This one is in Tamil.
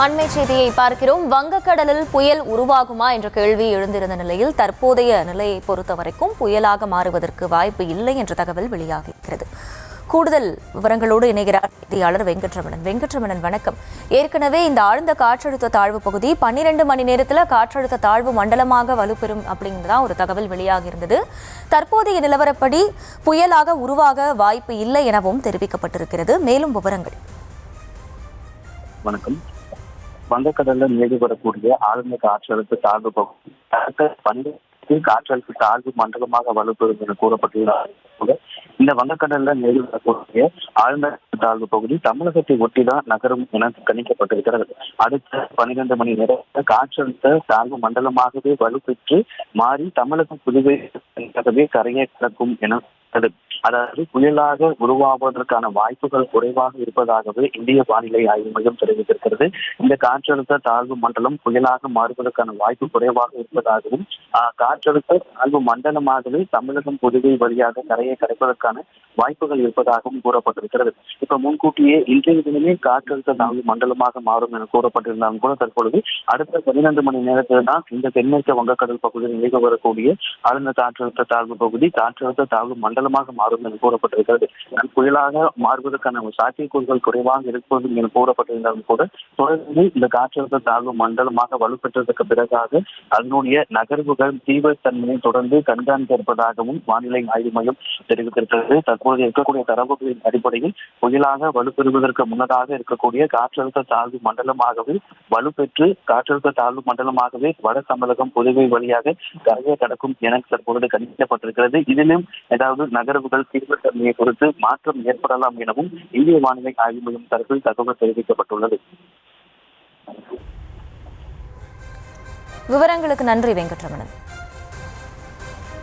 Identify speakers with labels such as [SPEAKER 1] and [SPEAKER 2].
[SPEAKER 1] அண்மை செய்தியை பார்க்கிறோம். வங்கக்கடலில் புயல் உருவாகுமா என்ற கேள்வி எழுந்திருந்த நிலையில் தற்போதைய நிலையை பொறுத்தவரைக்கும் புயலாக மாறுவதற்கு வாய்ப்பு இல்லை என்ற தகவல் வெளியாகியிருக்கிறது. கூடுதல் விவரங்களோடு இணைகிறார் செய்தியாளர் வெங்கட்ரமணன். வணக்கம். ஏற்கனவே இந்த ஆழ்ந்த காற்றழுத்த தாழ்வு பகுதி 12 மணி நேரத்தில் காற்றழுத்த தாழ்வு மண்டலமாக வலுப்பெறும் அப்படிங்கிறதான் ஒரு தகவல் வெளியாகி இருந்தது. தற்போதைய நிலவரப்படி புயலாக உருவாக வாய்ப்பு இல்லை எனவும் தெரிவிக்கப்பட்டிருக்கிறது. மேலும் விவரங்கள்.
[SPEAKER 2] வணக்கம். வங்கக்கடல்ல நிலவி வரக்கூடிய ஆழ்ந்த காற்றழுத்த தாழ்வு பகுதி காற்றழுத்த தாழ்வு மண்டலமாக வலுப்பெறும் என கூறப்பட்டுள்ளது. இந்த வங்கக்கடல்ல நிலவி வரக்கூடிய ஆழ்ந்த தாழ்வு பகுதி தமிழகத்தை ஒட்டிதான் நகரும் என கணிக்கப்பட்டிருக்கிறது. அடுத்த 12 மணி நேரத்தில் காற்றழுத்த தாழ்வு மண்டலமாகவே வலுப்பெற்று மாறி தமிழகம் புதுவை கரையை கடக்கும் என அதாவது புயலாக உருவாவதற்கான வாய்ப்புகள் குறைவாக இருப்பதாகவே இந்திய வானிலை ஆய்வு மையம் தெரிவித்திருக்கிறது. இந்த காற்றழுத்த தாழ்வு மண்டலம் புயலாக மாறுவதற்கான வாய்ப்பு குறைவாக இருப்பதாகவும் காற்றழுத்த தாழ்வு மண்டலமாகவே தமிழகம் புதுவை வழியாக கரையை கடப்பதற்கான வாய்ப்புகள் இருப்பதாகவும் கூறப்பட்டிருக்கிறது. இப்ப முன்கூட்டியே இன்றைய தினமே காற்றழுத்த தாழ்வு மண்டலமாக மாறும் என கூறப்பட்டிருந்தாலும் கூட தற்பொழுது அடுத்த 12 மணி நேரத்தில் தான் இந்த தென்மேற்கு வங்கக்கடல் பகுதியில் நிகழ வரக்கூடிய ஆழ்ந்த காற்றழுத்த தாழ்வு பகுதி காற்றழுத்த தாழ்வு மண்டலமாக மாறும் என கூறப்பட்டிருக்கிறது. புயலாக மாறுவதற்கான சாத்தியக்கூறுகள் குறைவாக இருப்பது என கூறப்பட்டிருந்தாலும் கூட தொடர்ந்து இந்த காற்றழுத்த தாழ்வு மண்டலமாக வலுப்பெற்றதற்கு பிறகாக அதனுடைய நகர்வுகள் தீவிரத்தன்மையை தொடர்ந்து கண்காணிக்க இருப்பதாகவும் வானிலை ஆய்வு மையம் தெரிவித்திருக்கிறது. தற்போது இருக்கக்கூடிய தரவுகளின் அடிப்படையில் புயலாக வலுப்பெறுவதற்கு முன்னதாக இருக்கக்கூடிய காற்றழுத்த தாழ்வு மண்டலமாகவே வலுப்பெற்று காற்றழுத்த தாழ்வு மண்டலமாகவே வட தமிழகம் புதுவை வழியாக கரையை கடக்கும் என தற்போது கணிக்கப்பட்டிருக்கிறது. இதிலும் ஏதாவது நகர்வுகள் தீவிரத்தன்மையை பொறுத்து மாற்றம் ஏற்படலாம் எனவும் இந்திய வானிலை ஆய்வு மையம் தரப்பில் தகவல் தெரிவிக்கப்பட்டுள்ளது.
[SPEAKER 1] விவரங்களுக்கு நன்றி வெங்கட்ரமணன்.